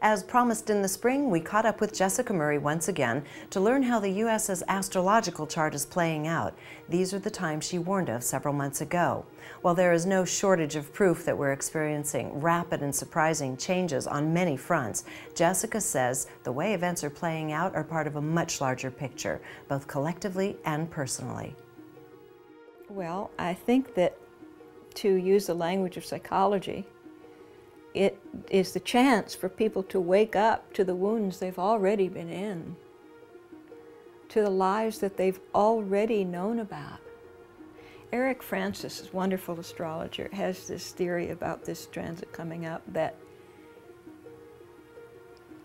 As promised in the spring, we caught up with Jessica Murray once again to learn how the U.S.'s astrological chart is playing out. These are the times she warned of several months ago. While there is no shortage of proof that we're experiencing rapid and surprising changes on many fronts, Jessica says the way events are playing out are part of a much larger picture, both collectively and personally. Well, I think that, to use the language of psychology, it is the chance for people to wake up to the wounds they've already been in, to the lies that they've already known about. Eric Francis, a wonderful astrologer, has this theory about this transit coming up that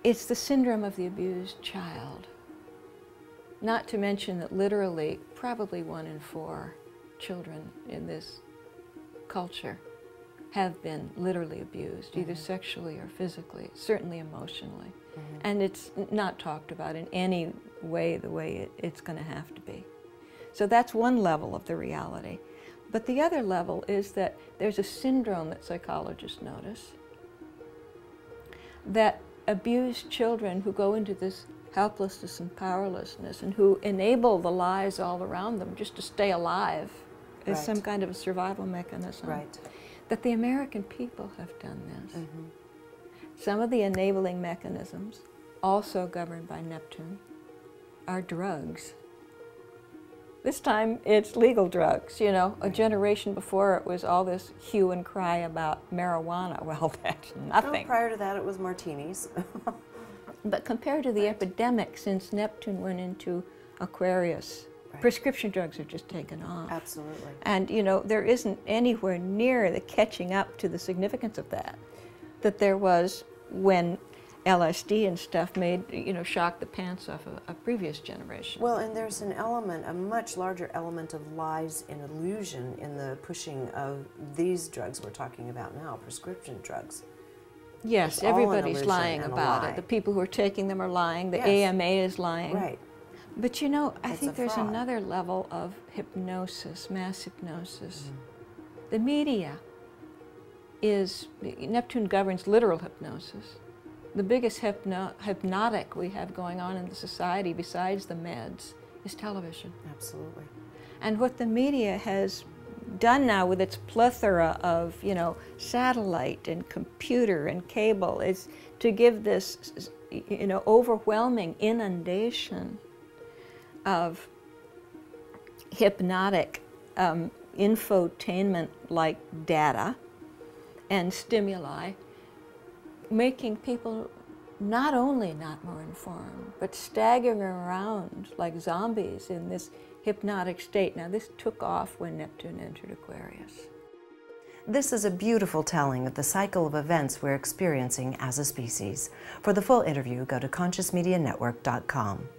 it's the syndrome of the abused child. Not to mention that literally probably 1 in 4 children in this culture have been literally abused, either sexually or physically, certainly emotionally. And it's not talked about in any way the way it's going to have to be. So that's one level of the reality. But the other level is that there's a syndrome that psychologists notice, that abused children who go into this helplessness and powerlessness and who enable the lies all around them just to stay alive is some kind of a survival mechanism. That the American people have done this. Some of the enabling mechanisms, also governed by Neptune, are drugs. This time it's legal drugs, you know. A generation before it was all this hue and cry about marijuana. Well, that's nothing. Oh, prior to that it was martinis. But compared to the epidemic since Neptune went into Aquarius, prescription drugs are just taken off. Absolutely. And, you know, there isn't anywhere near the catching up to the significance of that there was when LSD and stuff made, you know, shocked the pants off a previous generation. Well, and there's an element, a much larger element of lies and illusion in the pushing of these drugs we're talking about now, prescription drugs. Yes, it's everybody's lying about it. The people who are taking them are lying. The AMA is lying. Right. But you know, I think there's another level of hypnosis, mass hypnosis. The media is, Neptune governs literal hypnosis. The biggest hypnotic we have going on in the society besides the meds is television. Absolutely. And what the media has done now with its plethora of, you know, satellite and computer and cable is to give this, you know, overwhelming inundation of hypnotic infotainment-like data and stimuli, making people not only not more informed, but staggering around like zombies in this hypnotic state. Now, this took off when Neptune entered Aquarius. This is a beautiful telling of the cycle of events we're experiencing as a species. For the full interview, go to ConsciousMediaNetwork.com.